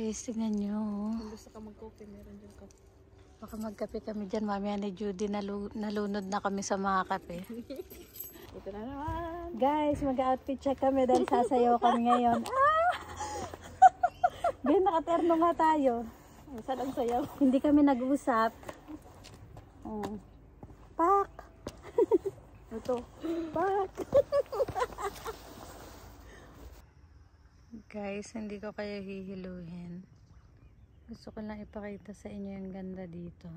Guys, tingnan nyo. Kung gusto ka mag-coffee, meron dyan kape. Baka magkape kami dyan. Mamaya ni Judy, nalunod na kami sa mga kape. Ito na naman. Guys, mag-outfit check kami dahil sasayaw kami ngayon. Ben, nakaterno nga tayo. Saan ang sayaw? Hindi kami nag-usap. Oh. Pak! Ito. Pak! Guys, hindi ko kayo hihiluhin. Gusto ko lang ipakita sa inyo yung ganda dito.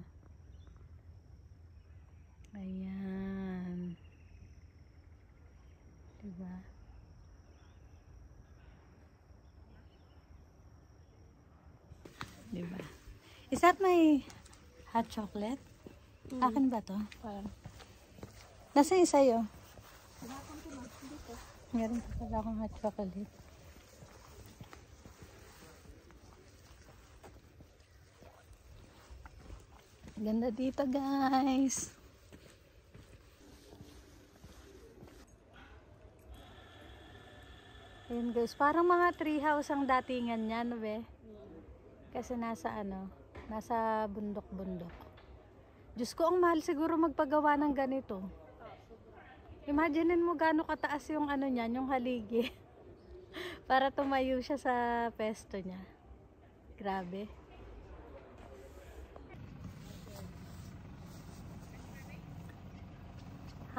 Ayan. Diba? Diba? Is that my hot chocolate? Akin ba to? Parang. Nasa yung sa'yo? Meron pa pala akong hot chocolate. Ganda dito, guys. Ayan, guys. Parang mga treehouse ang datingan niya, no be? Kasi nasa nasa bundok-bundok. Diyos ko, ang mahal siguro magpagawa ng ganito. Imaginein mo gaano kataas yung niyan, yung haligi. Para tumayo siya sa pesto niya. Grabe.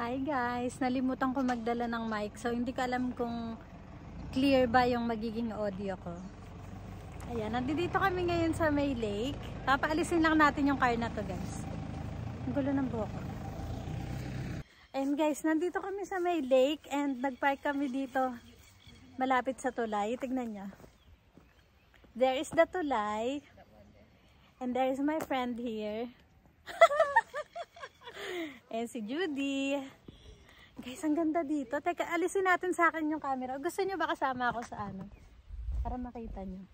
Hi guys, nalimutan ko magdala ng mic, so hindi ko alam kung clear ba yung magiging audio ko. Ayan, nandito kami ngayon sa May Lake. Papaalisin lang natin yung car na to, guys. Ang gulo ng buhok. And guys, nandito kami sa May Lake and nagpark kami dito malapit sa tulay. Tignan nyo. There is the tulay and there is my friend here. Ayan si Judy. Guys, ang ganda dito. Teka, alisin natin sa akin yung camera. Gusto nyo ba kasama ako sa para makita nyo?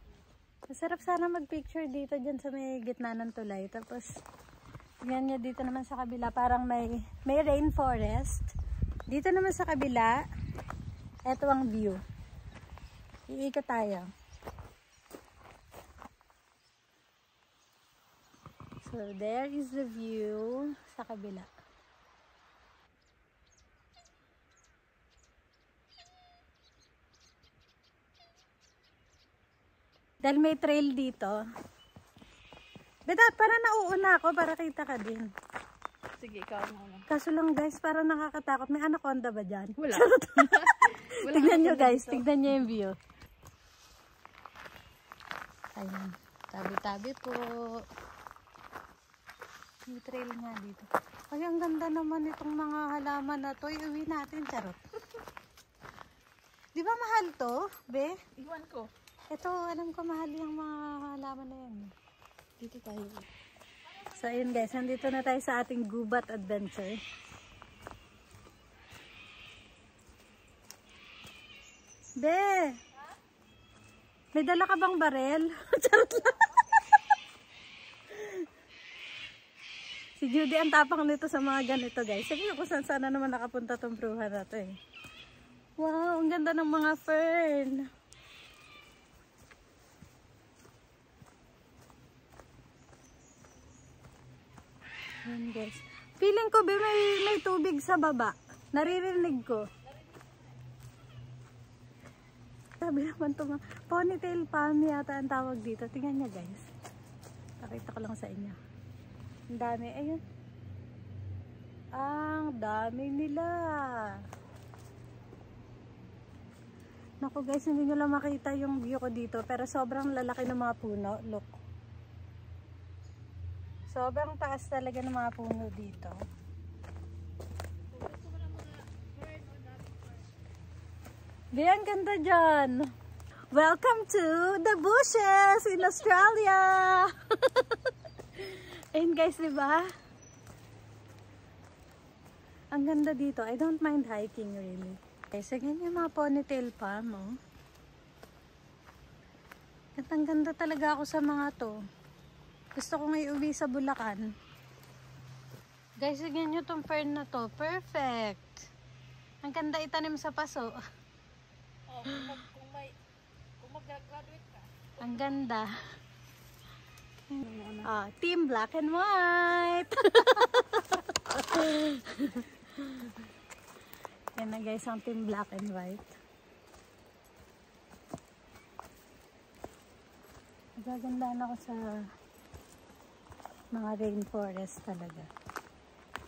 Masarap sana mag-picture dito dyan sa may gitna ng tulay. Tapos, yan nyo dito naman sa kabila. Parang may rainforest. Dito naman sa kabila, eto ang view. Iikot tayo. So, there is the view sa kabila. Dahil may trail dito. Beta, para nauuna ako para kita ka din. Sige, ikaw na. Kaso lang guys, para nakakatakot. May anaconda ba dyan? Wala. Tignan nyo guys, tignan nyo yung view. Ayan. Tabi-tabi po. May trail nga dito. Ay, ang ganda naman itong mga halaman na to. Iuwi natin, charot. Di ba mahal to, be? Iwan ko. Ito, alam ko mahal yung mga halaman na yan. Dito tayo. So, ayun guys, nandito na tayo sa ating gubat adventure. Be! May dala ka bang barel? Charot lang. Si Judy ang tapang nito sa mga ganito guys. Sabi ko kung saan naman nakapunta tong bruha na to eh. Wow, ang ganda ng mga fern. Ayan guys. Feeling ko may tubig sa baba. Naririnig ko. Sabi naman ito mga ponytail palm yata ang tawag dito. Tingnan niya guys. Pakita ko lang sa inyo. Ang dami. Ayun. Ang dami nila. Naku guys, hindi nyo lang makita yung view ko dito. Pero sobrang lalaki ng mga puno. Look. Sobrang taas talaga ng mga puno dito. Diyan, ganda dyan. Welcome to the bushes in Australia. Ayun guys, diba? Ang ganda dito. I don't mind hiking really. Guys, ganyan yung mga ponytail palm, oh. Gandang-ganda talaga ako sa mga to. Gusto kong iuwi sa Bulacan. Guys, tignan nyo tong fern na to. Perfect. Ang ganda itanim sa paso. Oh, kung mag-graduate ka. Ang ganda. Team black and white. Yan na guys, ang team black and white. Nagagandaan ako sa mga rainforest talaga.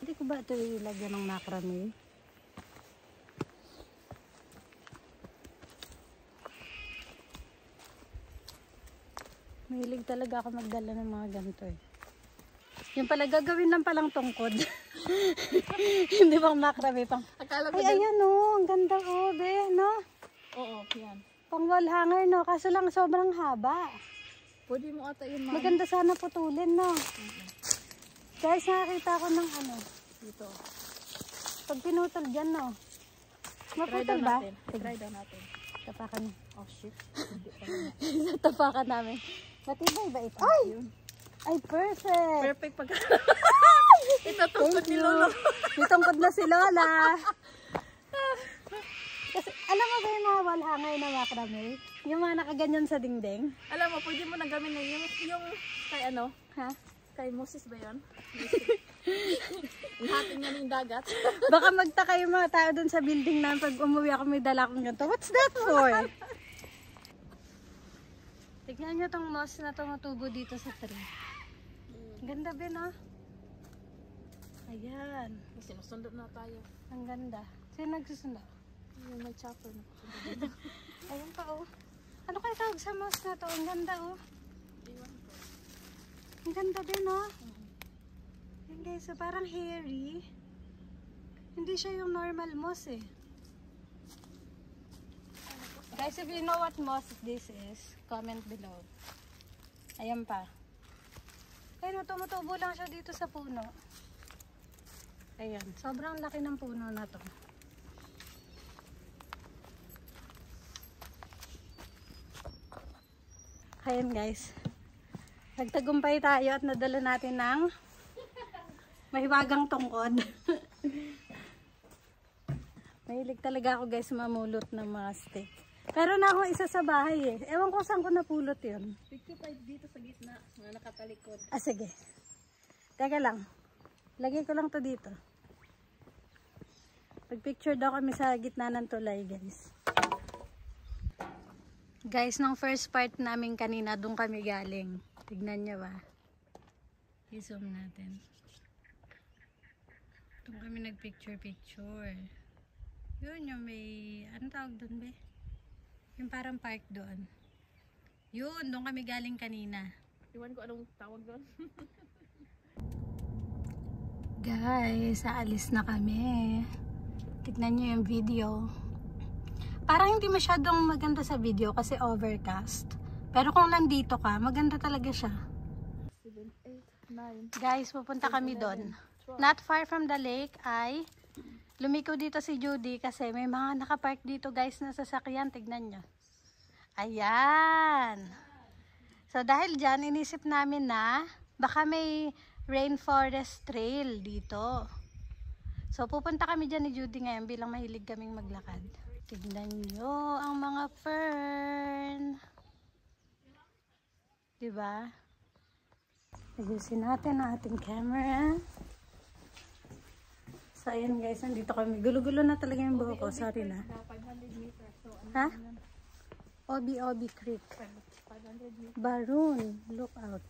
Hindi ko ba ito ilagyan ng macrame? Mahilig talaga ako magdala ng mga ganito eh. Yung pala gagawin lang palang tungkod. Hindi bang macrame pang. Ay, ayan o. Ang ganda o, be, no? Oo, yan. Pang wall hanger, no? Kaso lang sobrang haba. Pwede mo ata yun, ma'am. Maganda sana putulin, no? Guys, nakakita ko ng ano. Dito. Pag pinutol dyan, no? Maputol ba? Try daw natin. Tapakan. Oh, shit. Sa tapakan namin. Matibay ba ito? Ay! Ay, perfect! Perfect pagka... Ito tungkod ni Lolo. May tungkod na si Lola. Kasi, alam mo ba yung mga wall hanger na macrame? Yung mga nakaganyan sa dingding? Alam mo, pwede mo nang gawin na yung kay ano? Ha? Kay Moses ba yun? Lahatin nga yung dagat. Baka magtaka yung mga tao dun sa building na pag umuwi ako may dala akong ganito. What's that for? Tignan nyo tong moss na tumutubo dito sa tree. Ganda ba, no? Ayan. Sinusundo na tayo. Ang ganda. Sino nagsusundo? Yung may chopper na. Ayun pa, oh. Ano kayo tawag sa moss na to? Ang ganda, oh. Ang ganda din, oh. Yan guys, so parang hairy. Hindi siya yung normal moss, eh. Guys, if you know what moss this is, comment below. Ayan pa. Pero tumutubo lang siya dito sa puno. Ayan, sobrang laki ng puno na to. Ayan guys, nagtagumpay tayo at nadala natin ng mahiwagang tungkod. Mahilig talaga ako guys mamulot ng mga stick. Pero na akong isa sa bahay eh. Ewan ko saan ko napulot yun. Picture tayo dito sa gitna na nakatalikod. Ah sige. Teka lang. Lagay ko lang to dito. Pag-picture daw kami sa gitna ng tulay guys. Guys, nung first part namin kanina, doon kami galing. Tignan nyo ba? I-zoom natin. Doon kami nag-picture-picture. Yun yung may, anong tawag doon ba? Yung parang park doon. Yun, doon kami galing kanina. Iwan ko anong tawag doon. Guys, aalis na kami. Tignan nyo yung video. Parang hindi masyadong maganda sa video kasi overcast. Pero kung nandito ka, maganda talaga siya. 7, 8, 9. Guys, pupunta kami doon. Not far from the lake ay lumiko dito si Judy kasi may mga nakapark dito guys na sasakyan. Tignan nyo. Ayan. So dahil dyan, inisip namin na baka may rainforest trail dito. So pupunta kami dyan ni Judy ngayon bilang mahilig kaming maglakad. Tignan nyo ang mga fern. Diba? Ayusin natin ang ating camera. So, ayan guys, nandito kami. Gulo-gulo na talaga yung buhok ko. Sorry na. Ha? Obi Creek. Baroon. Look out.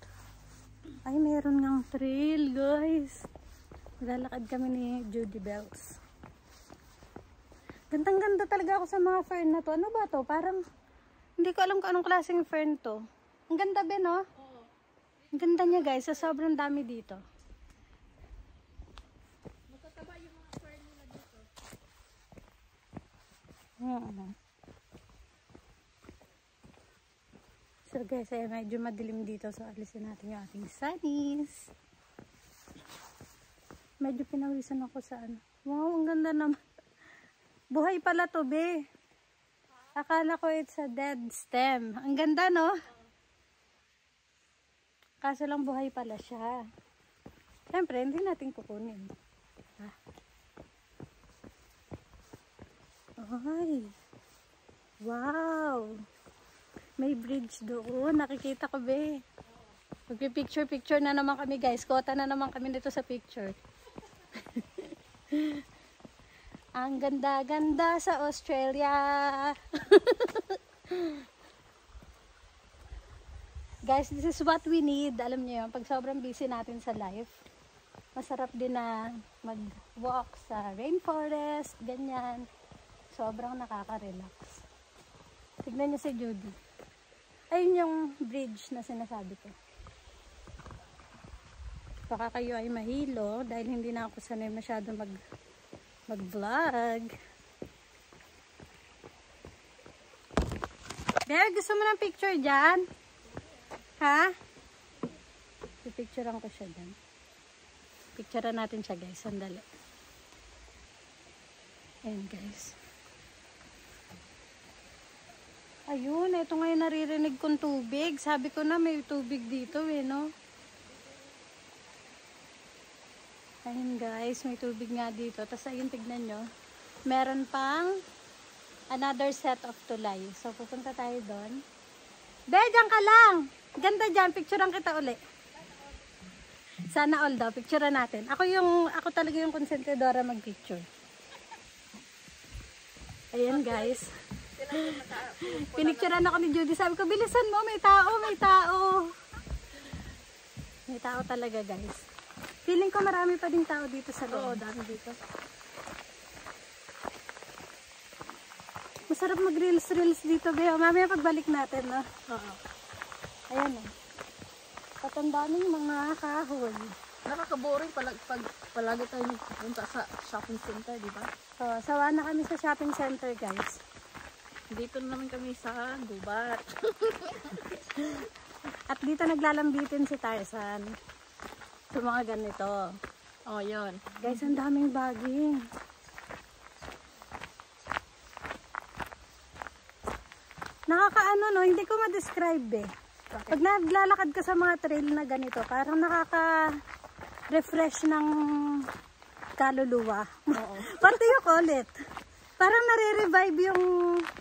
Ay, meron ngang trail, guys. Lalakad kami ni Judy Bells. Gandang-ganda talaga ako sa mga fern na to. Ano ba to? Parang, hindi ko alam kung anong klaseng fern to. Ang ganda ba, no? Ang ganda niya, guys. So, sobrang dami dito. So guys, ay medyo madilim dito. So alisin natin yung ating sunnies. Medyo pinawisan ako sa ano. Wow, ang ganda naman. Buhay pala to, be. Akala ko it's a dead stem. Ang ganda, no? Kaso lang buhay pala siya. Siyempre, hindi natin kukunin. Ay. Wow. May bridge doon. Nakikita ko be. Magpipicture-picture na naman kami guys. Kota na naman kami dito sa picture. Ang ganda-ganda sa Australia. Guys, this is what we need. Alam niyo yun, pag sobrang busy natin sa life, masarap din na mag-walk sa rainforest, ganyan. Sobrang nakaka-relax. Tignan niyo si Judy. Ayun yung bridge na sinasabi ko. Baka kayo ay mahilo dahil hindi na ako sanay masyado mag-vlog. Bear, gusto mo ng picture dyan? Ha? Pipicturean ko siya dyan. Picturean natin siya guys. Sandali. Ayan guys. Ayun, ito ngayon naririnig kong tubig. Sabi ko na may tubig dito eh, no? Ayun guys, may tubig nga dito. Tapos ayun, tignan nyo. Meron pang another set of tulay. So, pupunta tayo doon. Be, dyan ka lang! Ganda dyan, picturean kita uli. Sana all daw, picturean natin. Ako talaga yung konsentidora mag-picture. Ayan guys. Pinicturean ako ni Judy. Sabi ko, bilisan mo, may tao, may tao. May tao talaga guys. Feeling ko marami pa din tao dito sa loob. Oo, dami dito. Masarap mag-reels dito, Beo. Mamaya pagbalik natin, no? Oo. Ayan, no? Patandaan yung mga kahoy. Nakaka-boring pag palagi tayo nagpunta sa shopping center, di ba? So, sawa na kami sa shopping center, guys. Dito naman kami sa gubat. At dito naglalambitin si Tarzan. Sa mga ganito. Oh, yun. Guys, ang daming baging. Nakakaano, no? Hindi ko ma-describe eh. Pag naglalakad ka sa mga trail na ganito, parang nakaka-refresh ng kaluluwa. Oo. What do you call it? Parang nare-revive yung...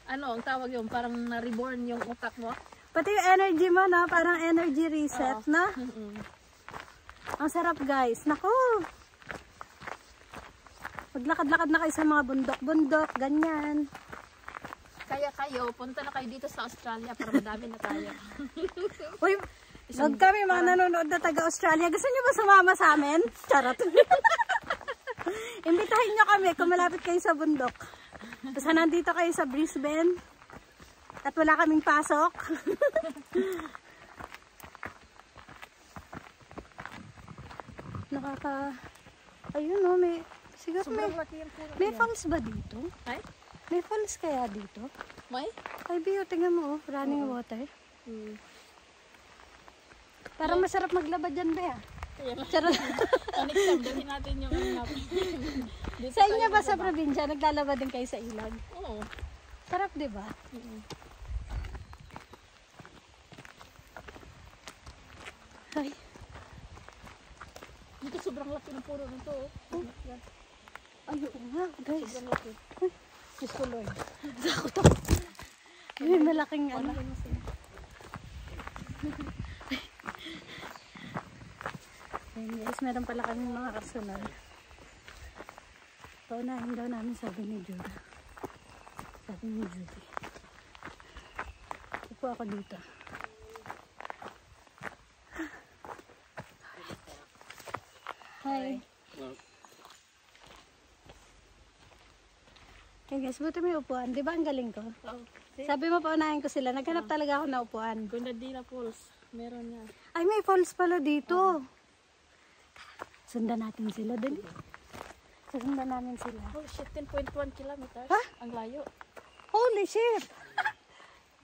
Ano, ang tawag yun? Parang na-reborn yung utak mo? Pati yung energy mo, no? Parang energy reset, Oo. no? Ang sarap, guys. Naku! Maglakad-lakad na kayo sa mga bundok-bundok, ganyan. Kaya kayo, punta na kayo dito sa Australia para madami na tayo. Uy, wag kami mga nanonood na taga-Australia. Gusto nyo ba sumama sa amin? Charot. Imbitahin nyo kami kung malapit kayo sa bundok. Tapos nandito kayo sa Brisbane at wala kaming pasok. Ayun o, siguro may falls ba dito? Ay? May falls kaya dito? May? Ay, Bio, tingnan mo, running water. Parang masarap maglaba dyan ba ya? Charot. Next time, dalhin natin yung Sa inyo ba sa probinsya, naglalaba din kayo sa ilag? Oo. Sarap, di ba? Ay. Dito sobrang laki ng puro nito. Ay, oo nga, guys. Sobrang laki. Diyos ko, Lord. May malaking ano. Ayun guys, meron pala kami mga kasunod. Paunahin daw namin, sabi ni Judy. Sabi ni Judy. Upo ako dito. Hi. Okay guys, buti may upuan. Di ba ang galing ko? Oo. Sabi mo paunahin ko sila. Naghanap talaga ako na upuan. Gundadila Falls. Meron yan. Ay, may falls pala dito. Sundan natin sila dali. Sundan namin sila. Oh shit, 10.1 kilometers. Ha? Ang layo. Holy shit!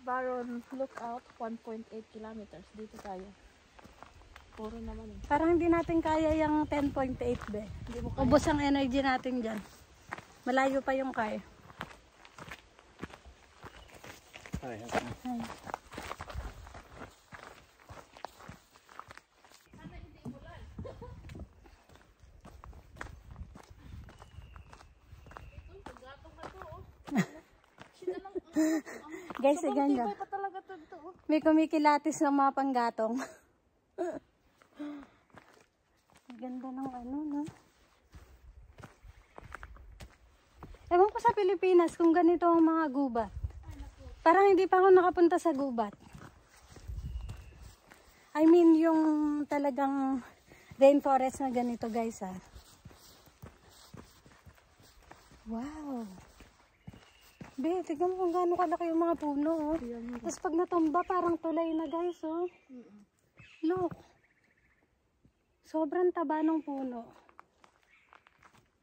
Baron Lookout, 1.8 kilometers. Dito tayo. Puro naman eh. Parang hindi natin kaya yung 10.8 be. Hindi mo kaya. Ubos ang energy natin dyan. Malayo pa yung car. Hi. Ay. Guys, Sobrang ganyan. tibay pa talaga ito. May kumikilatis ng mga panggatong. Ganda ng ano, no? Ewan ko sa Pilipinas kung ganito ang mga gubat. Parang hindi pa ako nakapunta sa gubat. I mean, yung talagang rainforest na ganito, guys, ah. Wow! Be, tignan mo kung gaano kalaki yung mga puno, oh. Tapos pag natumba, parang tulay na, guys, oh. Look. Sobrang taba ng puno.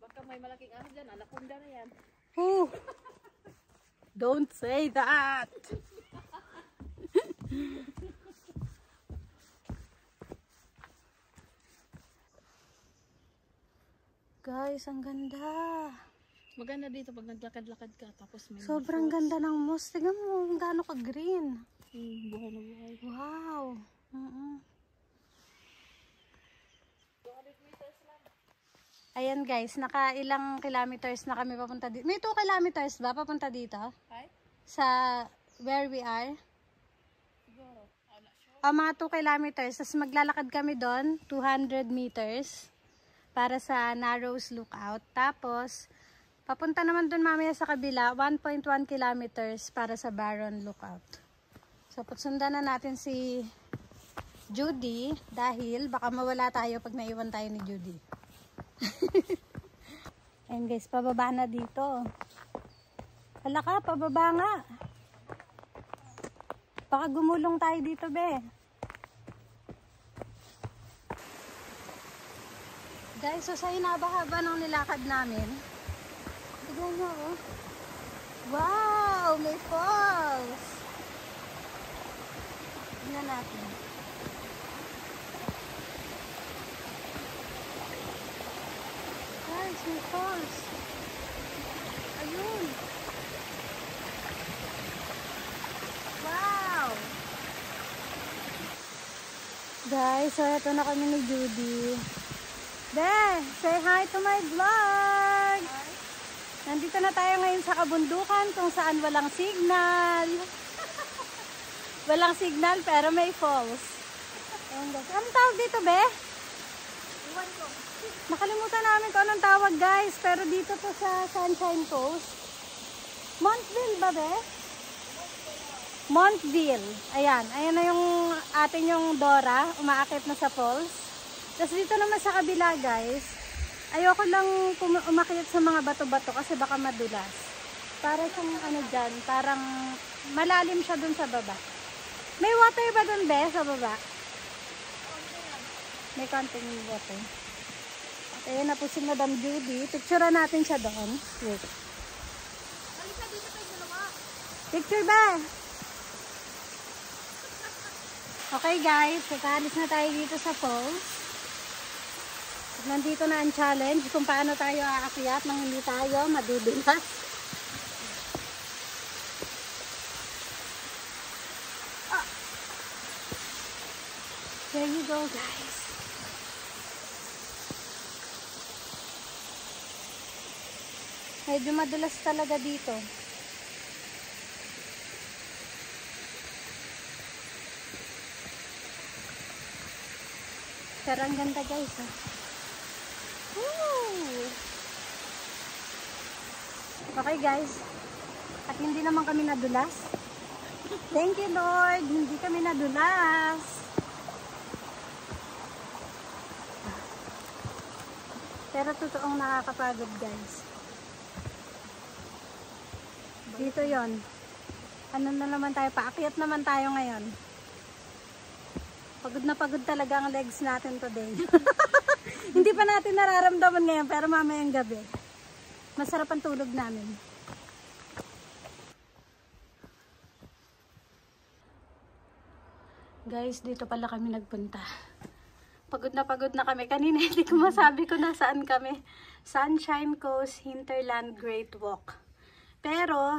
Baka may malaking ano dyan, anaconda na yan. Oh! Don't say that! Guys, ang ganda. Maganda dito pag naglakad-lakad ka tapos may Sobrang ganda ng moss. Tingnan mo kung gaano ka-green. buhay na buhay. Wow. Ayan guys, naka ilang kilometers na kami papunta dito. May 2 kilometers ba papunta dito? Hi? Sa where we are? Siguro. I'm not sure. Mga 2 kilometers. Tapos maglalakad kami doon, 200 meters para sa Narrows Lookout. Tapos, papunta naman doon mamaya sa kabila, 1.1 kilometers para sa Barron Lookout. So, sundan na natin si Judy dahil baka mawala tayo pag naiwan tayo ni Judy. Ayan guys, pababa na dito. Hala ka, pababa nga. Baka gumulong tayo dito, be. Guys, so sa hinaba-haba ng nilakad namin, tignan nyo, oh. Wow, may falls. Tignan natin. Guys, may falls. Ayun. Wow. Guys, so ito na kami ni Judy. Be, say hi to my vlog. Hi. Nandito na tayo ngayon sa kabundukan kung saan walang signal. Walang signal pero may falls. Anong tawag dito, be? Iwan ko. Nakalimutan namin kung anong tawag, guys. Pero dito to sa Sunshine Coast. Montville ba, be? Montville. Ayan. Ayan na yung atin yung Dora. Umaakit na sa falls. Tapos dito naman sa kabila, guys. Ayoko lang umakyat sa mga bato-bato kasi baka madulas. Para siyang ano dyan. Parang malalim siya dun sa baba. May water ba dun, be? Sa baba? May konting water. Ayan na po si Madam Judy. Picturean natin siya doon. Wait. Halika dito tayo dalawa. Picture ba? Okay guys, kakalis na tayo dito sa falls. Nandito na ang challenge kung paano tayo aakyat nang hindi tayo madudulas. There you go, guys. Medyo madulas talaga dito. Pero ang ganda, guys. Woo! Okay, guys. At hindi naman kami nadulas. Thank you, Lord. Hindi kami nadulas. Pero totoong nakakapagod, guys. Dito yon. Ano na naman tayo, paakyat naman tayo ngayon. Pagod na pagod talaga ang legs natin today. Hindi pa natin nararamdaman ngayon, pero mamayang gabi. Masarap ang tulog namin. Guys, dito pala kami nagpunta. Pagod na kami. Kanina hindi ko masabi kung nasaan kami. Sunshine Coast Hinterland Great Walk. Pero,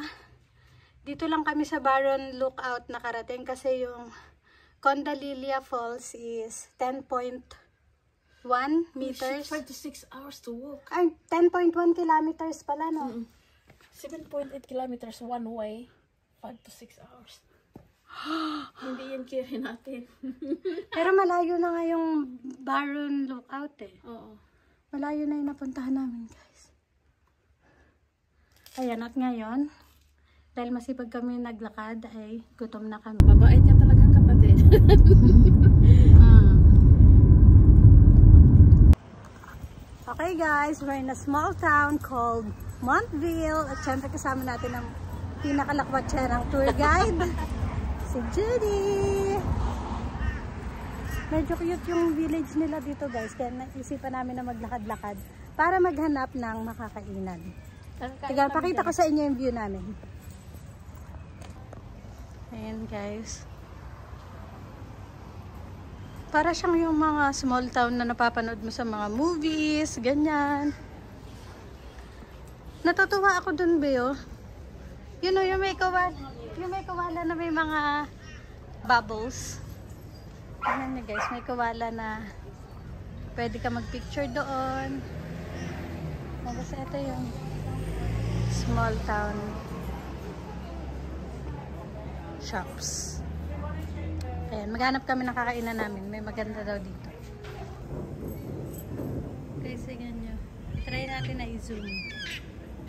dito lang kami sa Barron Lookout nakarating kasi yung Condalilia Falls is 10.1 meters. 26 hours to walk. Ay, 10.1 kilometers pala, no? 7.8 kilometers one way. 5 to 6 hours. Hindi yan kiri natin. Pero malayo na nga yung Barron Lookout eh. Oo. Malayo na yung napuntahan namin, guys. Ayan, at ngayon, dahil masipag kami naglakad, ay gutom na kami. Mabait ka talagang kapatid. Okay guys, we're in a small town called Montville. At syempre kasama natin ang pinakalakwatsyan tour guide, si Judy. Medyo cute yung village nila dito guys, kaya naisipan namin na maglakad-lakad para maghanap ng makakainan. Tiga, pakita ko sa inyo yung view namin. Ayan guys. Para siyang yung mga small town na napapanood mo sa mga movies, ganyan. Natutuwa ako dun, Beo. You know, yung may kawala na may mga bubbles. Tignan niyo guys, may kawala na pwede ka mag-picture doon. Tapos ito yung small town shops. Ayan, maghanap kami ng kakainan namin. May maganda daw dito. Guys, tingnan nyo. Try natin na i-zoom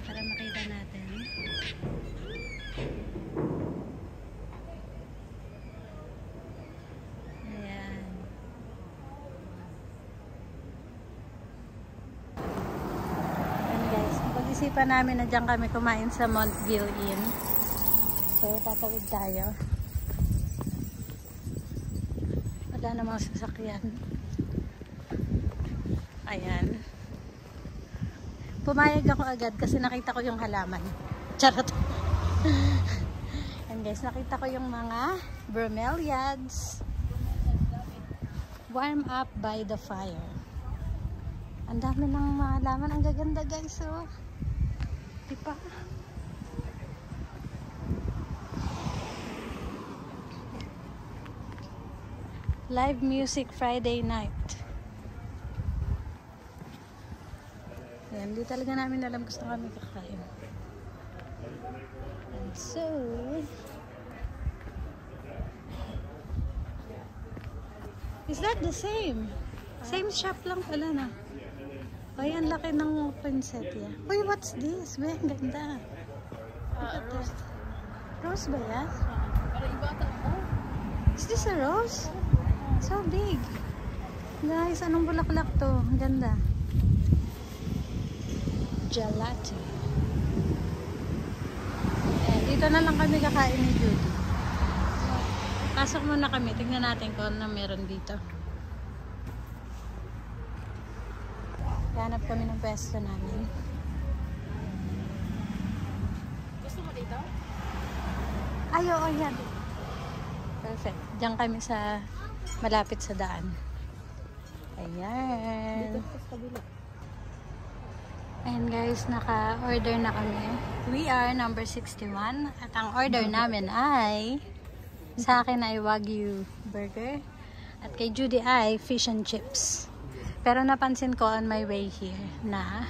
para makita natin. Ayan. Ayan guys, pag-isipan namin na dyan kami kumain sa Montville Inn. So, tatawid tayo. Wala namang sasakyan. Ayan. Pumayag ako agad kasi nakita ko yung halaman. Charot. And guys, nakita ko yung mga bromeliads. Warm up by the fire. Ang dami ng mga halaman. Ang gaganda guys. Oh. Diba? Live music Friday night. Ayan, di talaga namin alam gusto kami kakain. And so, is that the same? Same shop lang pala na. Ay, ang laki ng poinsettia. Uy, what's this? Uy, ang ganda. Rose. Rose ba yan? Pero iba ata. Is this a rose? So big. Guys, anong bulaklak to? Ang ganda. Gelato. Eh, dito na lang kami kakain ni Judy. Pasok muna kami. Tingnan natin kung ano meron dito. Hanap kami ng pwesto namin. Gusto mo dito? Ay, oo, yan. Perfect. Diyan kami sa malapit sa daan. Ayan. Dito sa kabila. Ayan guys, naka-order na kami. We are number 61. At ang order namin ay, sa akin ay Wagyu burger. At kay Judy ay fish and chips. Pero napansin ko on my way here na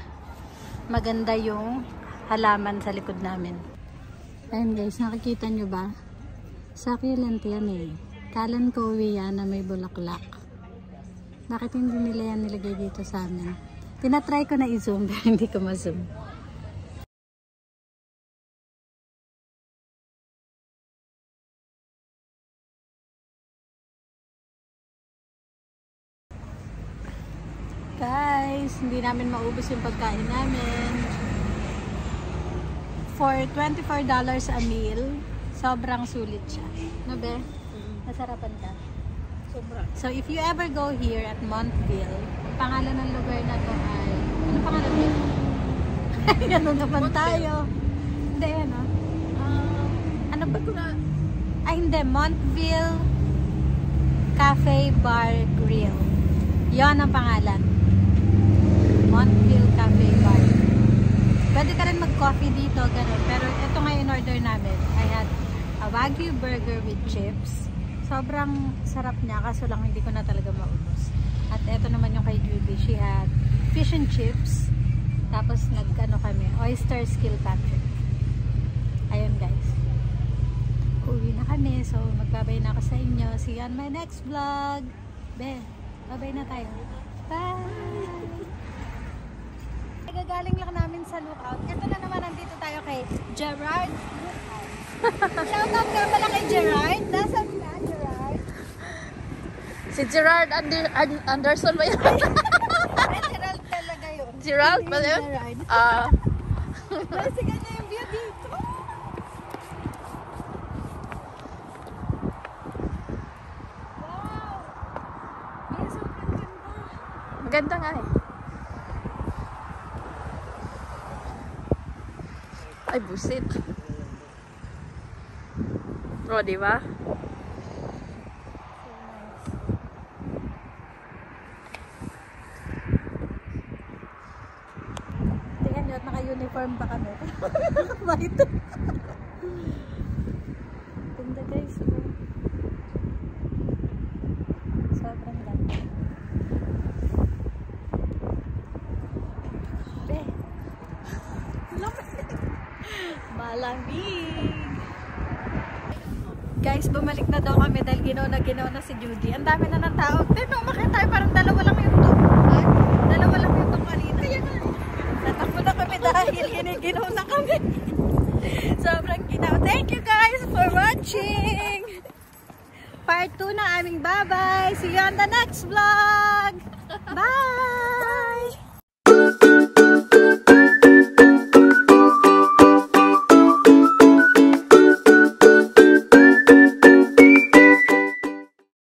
maganda yung halaman sa likod namin. Ayan guys, nakikita nyo ba? Succulent yan eh. Kalan-kowi yan na may bulaklak. Bakit hindi nila yan nilagay dito sa amin? Tinatry ko na i-zoom pero hindi ko ma-zoom. Guys, hindi namin maubos yung pagkain namin. For $24 a meal, sobrang sulit siya. No be? Nasarapan ka? Sobra. So, if you ever go here at Montville, pangalan ng lugar na to ay... Ano pangalan nito? Ganun naman tayo. Hindi, ano? Ano ba? Ay, hindi. Montville Cafe Bar Grill. Yon ang pangalan. Montville Cafe Bar. Pwede ka rin mag-coffee dito, ganun. Pero ito nga in order namin. I had a Wagyu burger with chips. Sobrang sarap niya, kaso lang hindi ko na talaga maubos. At ito naman yung kay Judy. She had fish and chips. Tapos nag-ano kami, oyster skill patrick. Ayun guys. Uwi na kami. So, magbabay na ako sa inyo. See you on my next vlog. Be, babay na tayo. Bye! Gagaling lang namin sa lookout. Ito na naman, nandito tayo kay Gerard Lookout. Shoutout nga pala kay Gerard. Nasaan ka, Gerard? Si Gerard Anderson ba yun? Gerald talaga yun. Gerald ba yun? Gerard. Kasi ganda yung view dito. Wow! Yes, sobrang ganda. Maganda nga eh. Ay, busit. O, diba? Tingnan nyo at naka-uniform pa kami. Marito. Ganda guys. Sobrang ganda. Be. Malamig. Guys, bumalik na daw kami dahil ginaw na si Judy. Ang dami na ng tao. Pero umakit tayo, parang dalawa lang yung ito. Dalawa lang yung ito kanina. Kaya na. Natakbo na kami dahil ginaw na kami. Sobrang ginaw. Thank you guys for watching. Part 2 na aming babay. See you on the next vlog. Bye!